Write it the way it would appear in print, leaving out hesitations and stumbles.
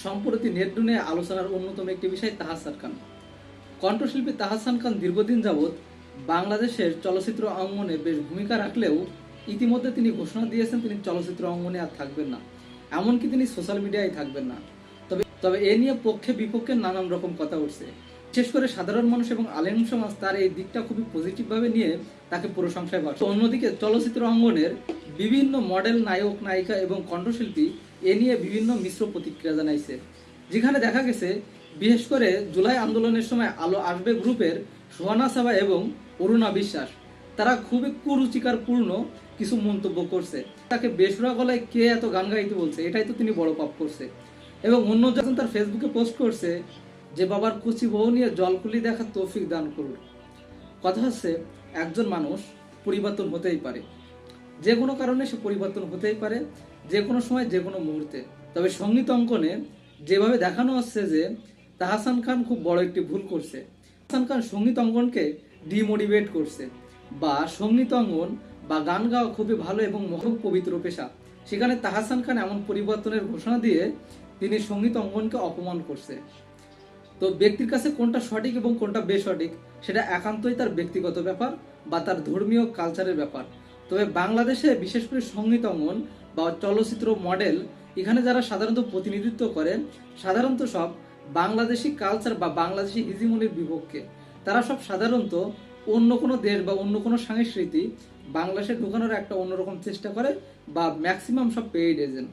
সম্প্রতি নেট দুনিয়ায় আলোচনার অন্যতম একটি বিষয় তাহসান খান। কণ্ঠশিল্পী তাহসান খান দীর্ঘদিন যাবৎ বাংলাদেশের চলচ্চিত্র অঙ্গনে বেশ ভূমিকা রাখলেও ইতিমধ্যে তিনি ঘোষণা দিয়েছেন তিনি চলচ্চিত্র অঙ্গনে আর থাকবেন না, এমনকি তিনি সোশ্যাল মিডিয়ায় থাকবেন না। তবে এ নিয়ে পক্ষে বিপক্ষে নানান রকম কথা উঠছে। বিশেষ করে সাধারণ মানুষ এবং আলেম সমাজ তার এই দিকটা খুবই পজিটিভভাবে নিয়ে তাকে প্রশংসায় ভাসছে। অন্যদিকে চলচ্চিত্র অঙ্গনের বিভিন্ন মডেল, নায়ক, নায়িকা এবং কণ্ঠশিল্পী এ নিয়ে বিভিন্ন মিশ্র প্রতিক্রিয়া জানাইছে। যেখানে দেখা গেছে বিশেষ করে জুলাই আন্দোলনের সময় আলো আসবে গ্রুপের সোহানা সাবা এবং অরুণা বিশ্বাস তারা খুবই কুরুচিকারপূর্ণ কিছু মন্তব্য করছে। তাকে বেসুরা গলায় কে এত গান গাইতে বলছে, এটাই তো তিনি বড় পাপ করছে। এবং অন্য যখন তার ফেসবুকে পোস্ট করছে যে বাবার কুচি বউ নিয়ে জলকুলি দেখার তৌফিক দান করুন। কথা হচ্ছে একজন মানুষ পরিবর্তন হতেই পারে, যে কোনো কারণে সে পরিবর্তন হতেই পারে, যে কোনো সময়, যে কোনো মুহূর্তে। তবে সঙ্গীত অঙ্কনে যেভাবে দেখানো হচ্ছে যে তাহসান খান খুব বড় একটি ভুল করছে। তাহসান খান সঙ্গীত অঙ্গনকে ডিমোটিভেট করছে, বা সঙ্গীত অঙ্গন বা গান গাওয়া খুবই ভালো এবং খুব পবিত্র পেশা, সেখানে তাহসান খান এমন পরিবর্তনের ঘোষণা দিয়ে তিনি সঙ্গীত অঙ্গনকে অপমান করছে। তো ব্যক্তির কাছে কোনটা সঠিক এবং কোনটা বেসঠিক সেটা একান্তই তার ব্যক্তিগত ব্যাপার বা তার ধর্মীয় কালচারের ব্যাপার। তবে বাংলাদেশে বিশেষ করে সঙ্গীত অঙ্গন বা চলচ্চিত্র মডেল এখানে যারা সাধারণত প্রতিনিধিত্ব করে সাধারণত সব বাংলাদেশি কালচার বা বাংলাদেশি হিজিমনির বিপক্ষে। তারা সব সাধারণত অন্য কোনো দেশ বা অন্য কোনো সংস্কৃতি বাংলাদেশে ঢোকানোর একটা অন্যরকম চেষ্টা করে, বা ম্যাক্সিমাম সব পেইড এজেন্ট।